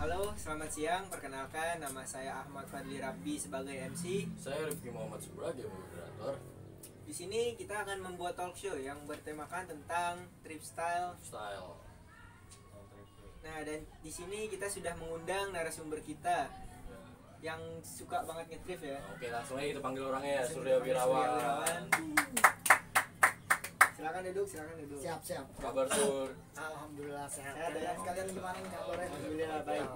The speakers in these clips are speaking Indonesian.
Halo, selamat siang. Perkenalkan, nama saya Ahmad Fadli Rabbi sebagai MC. Saya Rifki Muhammad sebagai moderator. Di sini kita akan membuat talk show yang bertemakan tentang thrift style. Nah, dan di sini kita sudah mengundang narasumber kita yang suka banget nge-thrift ya. Oke, langsung aja kita panggil orangnya ya, Surya Wirawan. Silakan duduk. Siap. Kabar Sur? Alhamdulillah sehat. Sehat ya? Sekalian gimana nih kabarnya? Alhamdulillah baik.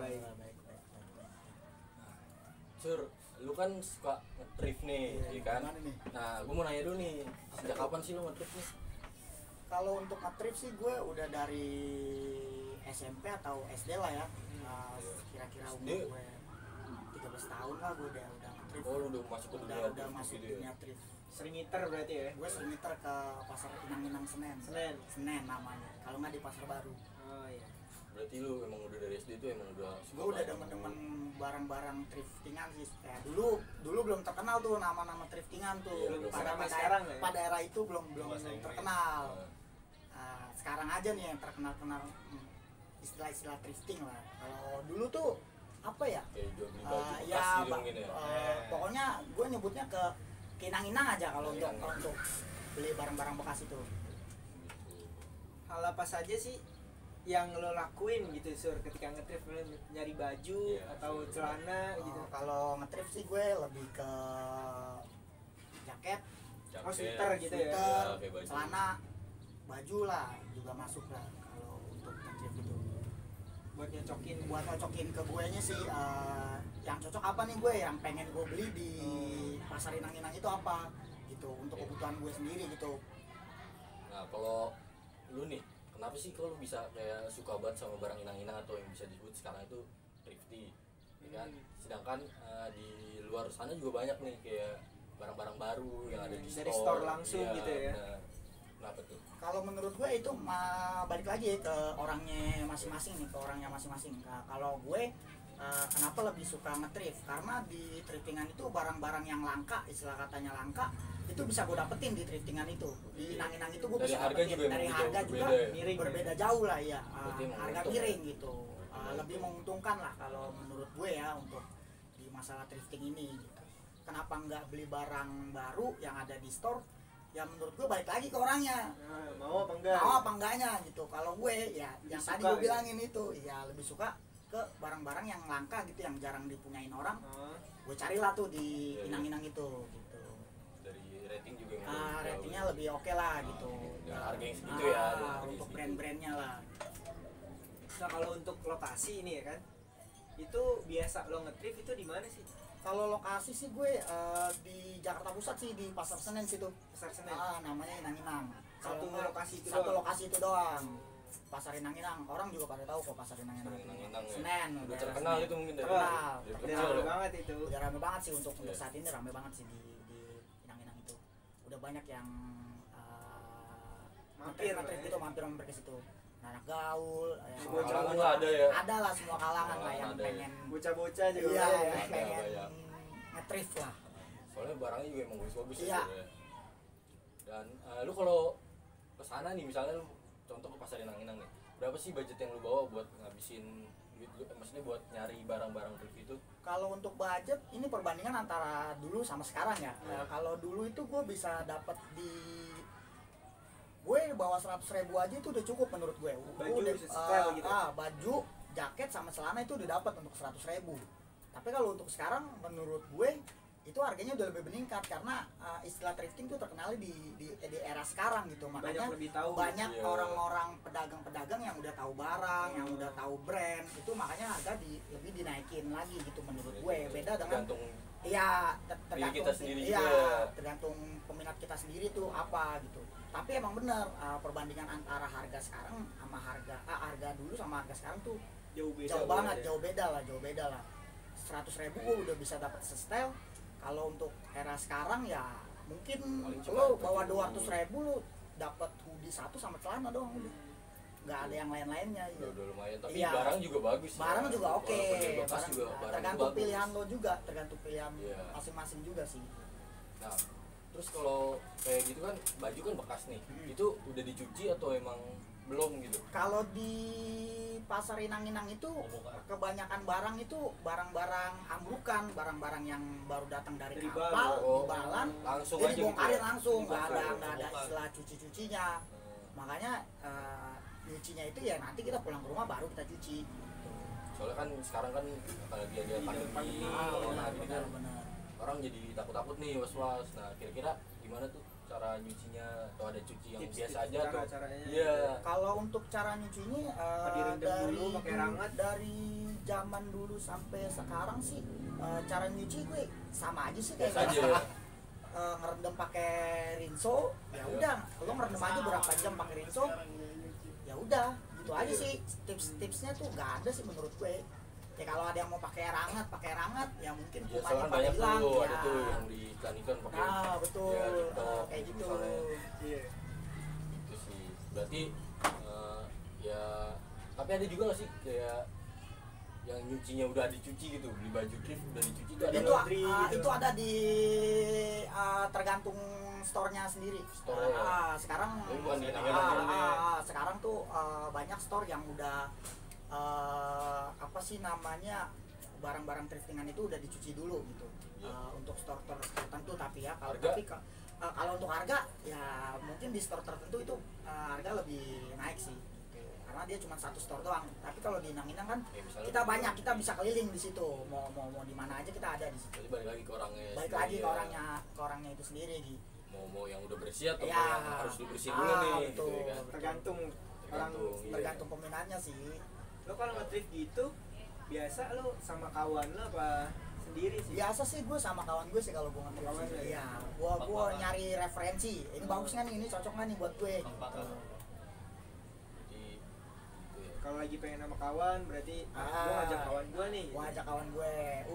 Sur, lu kan suka nge-thrift nih, iya kan? Gimana nih? Nah, gue mau nanya dulu nih, sejak kapan sih lu nge-thrift nih? Kalau untuk nge-thrift sih gue udah dari SMP atau SD lah ya. Kira-kira umur gue 13 tahun lah gue udah nge-thrift. Oh, lu udah masuk ke dunia udah thrift masuk gitu ya? dunia thrift. Sering ngiter berarti ya? Gue sering ngiter ke pasar Inang-Inang Senen namanya. Kalau nggak di Pasar Baru. Oh iya. Berarti lu emang udah dari SD tuh emang udah suka Gue udah banget. demen-demen barang-barang thriftingan sih. Kayak dulu belum terkenal tuh nama-nama thriftingan tuh. Iya, belum ramai sekarang ya? Pada era itu belum Bahasa Inggris. terkenal. Nah, Sekarang aja nih yang terkenal istilah-istilah thrifting lah. Kalau dulu tuh apa ya? kayak jual beli baju bekas Ya gitu mungkin ya? pokoknya gue nyebutnya ke inang-inang aja kalau Inang-inang. untuk beli barang-barang bekas itu. Hal apa saja sih yang lo lakuin gitu Sur ketika nge-thrift, lo nyari baju Iya, atau Sur. celana gitu? Kalau nge-thrift sih gue lebih ke jaket, Oh, sweater gitu ya? sweater, kayak baju. celana, baju lah juga masuk lah kalau untuk nge-thrift itu. Buat nyocokin Buat nyocokin ke gue nya sih yang cocok apa nih gue yang pengen gue beli di pasar Inang-Inang itu apa gitu untuk kebutuhan gue sendiri gitu. Nah, kalau lu nih, kenapa sih kalau lu bisa kayak suka banget sama barang inang-inang atau yang bisa disebut sekarang itu thrifty, ya kan? Sedangkan di luar sana juga banyak nih kayak barang-barang baru yang ada di Dari store langsung Iya, gitu ya? benar. Kenapa tuh? Kalau menurut gue itu balik lagi ke orangnya masing-masing nih, ke orangnya masing-masing. Kalau gue kenapa lebih suka nge-thrift? Karena di thriftingan itu barang-barang yang langka, istilah katanya langka, itu bisa gue dapetin di thriftingan itu. Di Inang-Inang itu gue Dari bisa harga dapetin. juga Dari emang harga jauh juga berbeda ya? Miring berbeda jauh lah ya. Berarti emang Harga untung. miring gitu. Lebih menguntungkan lah kalau menurut gue ya untuk di masalah thrifting ini gitu. Kenapa nggak beli barang baru yang ada di store? Ya menurut gue balik lagi ke orangnya. mau apa enggak? Mau apa enggaknya gitu. Kalau gue ya Lebih yang suka tadi gue gitu. bilangin itu ya lebih suka ke barang-barang yang langka gitu, yang jarang dipunyain orang. Oh, Gue carilah tuh di Iya, iya. Inang-Inang itu gitu. Dari rating juga emang jauh Ratingnya ya? lebih oke lah gitu. dengan harga yang segitu ya, dengan harga yang untuk segitu. brand-brandnya lah. nah kalau untuk lokasi ini ya kan, itu biasa lo nge-thrift itu di mana sih? Kalau lokasi sih gue di Jakarta Pusat sih, di Pasar Senen situ. Pasar Senen. Namanya Inang-Inang. Satu Kalau lokasi itu satu doang? lokasi itu doang. Pasar Inang-Inang. Orang juga pada tahu kok Pasar Inang-Inang. Inang-Inang ya? Senen. Udah daerah terkenal Senen. itu mungkin dari Terkenal. dari Udah kecil rame ya? banget itu. Udah rame banget sih untuk Iya. saat ini, rame banget sih di Inang-Inang itu. Udah banyak yang Mampir lah ya. itu mampir ke situ. Anak gaul, Semua Kalangan cowok lah ada ya? ada lah semua kalangan lah yang Ada ya. pengen Bocah-bocah juga iya, banyak ya. yang pengen banyak. nge-thrift lah. Soalnya barangnya juga emang bagus-bagus Iya. ya. Sur, ya. Dan lu kalau kesana nih misalnya lu contoh ke pasar Inang-Inang nih, berapa sih budget yang lu bawa buat ngabisin duit lu, maksudnya buat nyari barang-barang thrift itu? Kalau untuk budget ini perbandingan antara dulu sama sekarang ya. Iya. Kalau dulu itu gue bisa dapat gue bawa 100.000 aja itu udah cukup menurut gue. Baju Udah, style gitu. baju, jaket sama celana itu udah dapat untuk 100.000. Tapi kalau untuk sekarang menurut gue itu harganya udah lebih meningkat karena istilah thrifting tuh terkenal di era sekarang gitu. Makanya Banyak lebih tahu. banyak Iya. orang-orang pedagang-pedagang yang udah tahu barang, yang udah tahu brand, itu makanya harga lebih dinaikin lagi gitu menurut gue. Beda dengan Tergantung iya diri kita sendiri iya, juga ya. tergantung peminat kita sendiri tuh apa gitu. Tapi emang bener perbandingan antara harga sekarang sama harga dulu sama harga sekarang tuh Jauh beda. jauh banget, ya. jauh beda lah. 100.000 udah bisa dapat se-style. Kalau untuk era sekarang ya mungkin Paling cuma lo bawa 40.000. 200.000 lo dapat hoodie satu sama celana doang udah. Nggak ada yang lain-lainnya udah, gitu. udah lumayan, tapi Iya. barang juga bagus ya. Barang juga oke, Walaupun yang bekas juga barang tergantung bagus. pilihan lo juga, tergantung pilihan Iya. masing-masing juga sih. Nah, terus kalau kayak gitu kan baju kan bekas nih, Hmm. itu udah dicuci atau emang belum gitu? Kalau di pasar Inang-Inang itu kebanyakan barang itu barang-barang ambrukan, barang-barang yang baru datang dari Dari kapal, Bali. Balan, Langsung jadi aja bongkarin gitu ya? langsung, nggak ada Dibongkar. istilah cuci-cucinya. Makanya nyucinya itu ya nanti kita pulang ke rumah baru kita cuci. Soalnya kan sekarang kan apalagi ada pandemi corona gini kan, orang jadi takut-takut nih, was-was. Nah kira-kira gimana tuh cara nyucinya, atau ada cuci yang Tips-tips biasa aja tuh? cara-caranya. Iya. Kalau untuk cara nyucinya Direndam dulu pakai rangat. dari zaman dulu sampai sekarang sih cara nyuci gue sama aja sih kayak Biasa aja. biasa. Ngerendam pakai rinso, ya udah, lo ngerendam aja berapa jam pakai rinso, ya udah, gitu aja sih. Tips-tipsnya tuh nggak ada sih menurut gue. Ya kalau ada yang mau pakai rangat, ya mungkin Ya, kumannya soalnya pada banyak hilang tuh, ya. ada tuh yang diiklan-iklan pakai Betul, ya, TikTok, kayak gitu. misalnya. Iya. Itu sih. Berarti ya, tapi ada juga nggak sih kayak yang nyucinya udah dicuci gitu, beli baju thrift udah dicuci itu ada Itu nggak? laundry gitu. itu ada di tergantung store-nya sendiri. Store ya? Sekarang Jadi bukan di Inang-Inang sekarang tuh banyak store yang udah apa sih namanya, barang-barang thriftingan itu udah dicuci dulu gitu. Iya. Untuk store tertentu, tapi ya kalau Harga? kalau untuk harga ya mungkin di store tertentu itu harga lebih naik sih gitu. Karena dia cuma satu store doang. Tapi kalau di Inang-Inang kan Ya, misalnya kita banyak, kita bisa keliling di situ. Mau di mana aja kita ada di situ. Jadi balik lagi ke orangnya. Balik sendiri lagi ya. ke orangnya itu sendiri gitu. Mau yang udah bersih atau Ya. yang harus dibersihin dulu nih gitu betul, ya kan. Tergantung orang. Iya. Tergantung peminatnya sih. Lo kalau nge-thrift gitu biasa lo sama kawan lo apa sendiri sih? Biasa sih gue sama kawan gue sih kalau gue nge-thrift Kawan sih. ya? Iya, gue nyari referensi. Ini bagus nggak nih? Ini cocok nggak nih buat gue? Gitu. Jadi gitu ya. Kalau lagi pengen sama kawan berarti gue ngajak kawan gue nih. Gue ajak kawan gue.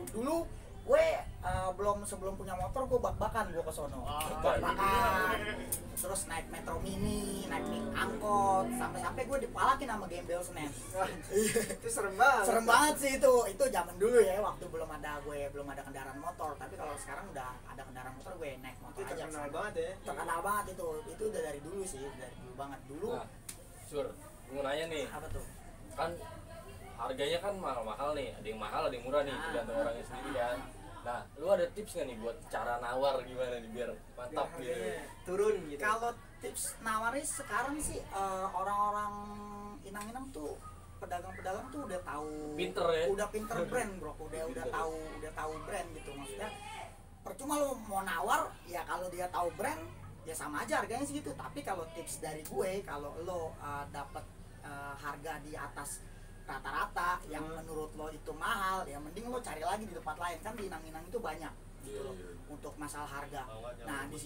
Dulu gue sebelum punya motor gue bak-bakan gue ke sono. Bak-bakan. Terus naik metro mini, naik angkot, sampai gue dipalakin sama gembel Senen. Wah, itu serem banget. Serem banget sih itu zaman dulu ya, waktu belum ada kendaraan motor. Tapi kalau sekarang udah ada kendaraan motor, gue naik Itu motor aja. terkenal kesana. banget ya. Terkenal banget itu udah dari dulu sih, dari dulu banget dulu. Nah, Sur, gue mau nanya nih, Apa tuh? kan harganya kan mahal-mahal nih, ada yang mahal, ada yang murah nih, tergantung orangnya sendiri kan. Nah, lu ada tips nggak nih buat cara nawar gimana nih biar mantap Biar gitu? harganya turun gitu. Kalau tips nawarin sekarang sih orang-orang Inang-Inang tuh, pedagang-pedagang tuh udah tahu, Pinter ya? udah pinter brand bro, udah tahu brand gitu. Maksudnya percuma lo mau nawar ya, kalau dia tahu brand ya sama aja harganya segitu. Tapi kalau tips dari gue, kalau lo dapat harga di atas rata-rata yang menurut lo itu mahal, ya mending lo cari lagi di tempat lain. Kan di Inang-Inang itu banyak gitu loh untuk masalah harga. Nah di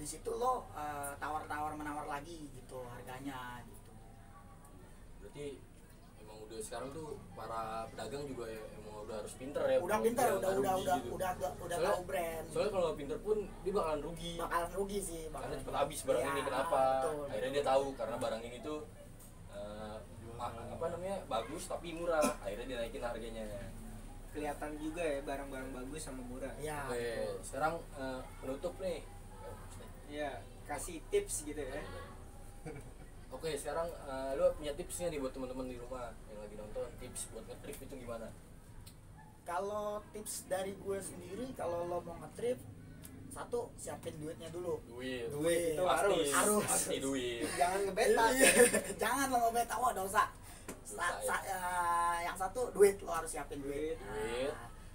situ lo tawar-tawar menawar lagi gitu harganya gitu. Berarti emang udah sekarang tuh para pedagang juga ya emang udah harus pinter ya. Udah Kalau pinter, dia nggak rugi gitu. udah Soalnya- tahu brand. Soalnya kalau nggak pinter pun dia bakalan rugi. Bakalan rugi sih. Karena cepet habis barang Iya, ini, kenapa? betul, Akhirnya dia tahu karena barang ini tuh apa namanya bagus tapi murah. Akhirnya dia naikin harganya. Kelihatan juga ya barang-barang bagus sama murah. Iya. Oke, betul. sekarang penutup nih. Iya, kasih tips gitu ya. Oke, sekarang lu punya tipsnya nih buat teman-teman di rumah yang lagi nonton, tips buat nge-trip itu gimana? Kalau tips dari gue sendiri, kalau lo mau nge-trip, satu siapin duitnya dulu. Duit. Duit itu Pasti, harus. pasti duit. Jangan ngebeta. Iya. Jangan lo ngebeta, wah dosa. Dosa, Yang satu duit, lo harus siapin duit. Duit.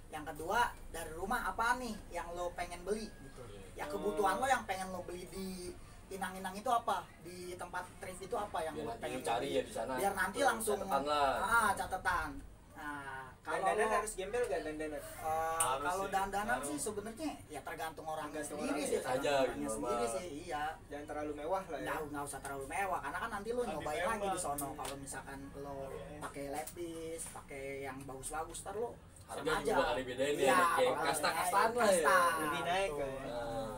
Yang kedua, dari rumah apa nih yang lo pengen beli gitu. Iya. Ya kebutuhan lo yang pengen lo beli di Inang-Inang itu apa? Di tempat thrift itu apa yang Biar lo nanti pengen lu cari beli? ya di sana. Biar nanti langsung catatan lah. catatan. Nah, kalau Dandanan lo harus gembel gak dandanan? Harus kalau sih, dandanan harus. sih sebenarnya ya tergantung orangnya Tergantung sendiri orangnya sih, saja, tergantung orangnya gitu, sendiri normal. sih, iya. Jangan terlalu mewah lah ya. Nggak usah terlalu mewah, karena kan nanti lo Lebih nyobain mewah. lagi di sono. Kalau misalkan lo pakai lepis, pakai yang bagus-bagus, ntar lo Harga sama juga aja. bakal dibedain ya, Iya, kayak bakal kasta-kastaan dibedain, lah ya. kasta, Lebih naik betul. kan. Nah,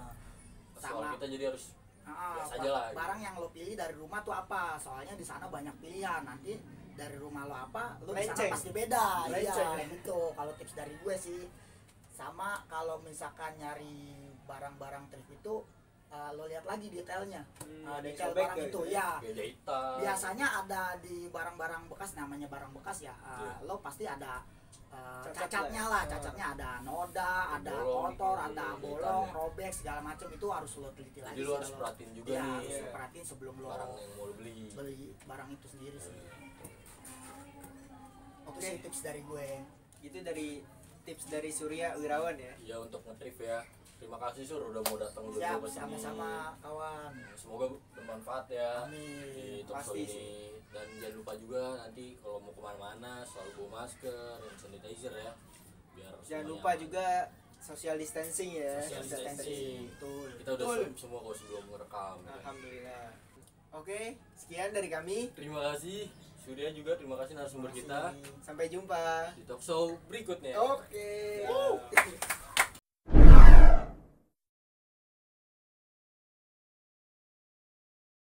soal Sama. kita jadi harus biasa aja lah. Barang yang lo pilih dari rumah tuh apa? Soalnya di sana banyak pilihan. Nanti dari rumah lo apa, lo di sana Lenceng. pasti beda. Lenceng. Iya, gitu. Kalau tips dari gue sih, sama kalau misalkan nyari barang-barang thrift itu lo lihat lagi detailnya. Ada yang Detail sobek barang gitu itu ya? ya. Kayak jahitan. Biasanya ada di barang-barang bekas, namanya barang bekas ya. Iya. Lo pasti ada Cacat cacatnya lah. lah, cacatnya ada noda, ada Bolong, kotor, gitu, ada jahitan bolong, ya. robek segala macam, itu harus lo teliti lagi. Jadi sih lu harus kalau- perhatiin juga Iya, nih harus Iya. lo perhatiin sebelum lo barang yang mau lu beli. beli barang itu sendiri sih. Itu Oke. sih tips dari gue. Itu dari tips dari Surya Wirawan ya. Ya untuk nge-thrift ya. Terima kasih Sur udah mau datang Siap, berdua ke sini. sama-sama kawan. Semoga bermanfaat ya Amin. di talk show Pasti ini. Dan jangan lupa juga nanti kalau mau kemana-mana selalu bawa masker, hand sanitizer ya. Biar Jangan semuanya lupa aman. juga social distancing ya. Social distancing. Betul. Kita udah Betul. swab semua kok sebelum merekam. ya. Alhamdulillah. Oke, sekian dari kami. Terima kasih Surya juga, terima kasih narasumber kita Sampai jumpa. di talk show berikutnya. Oke.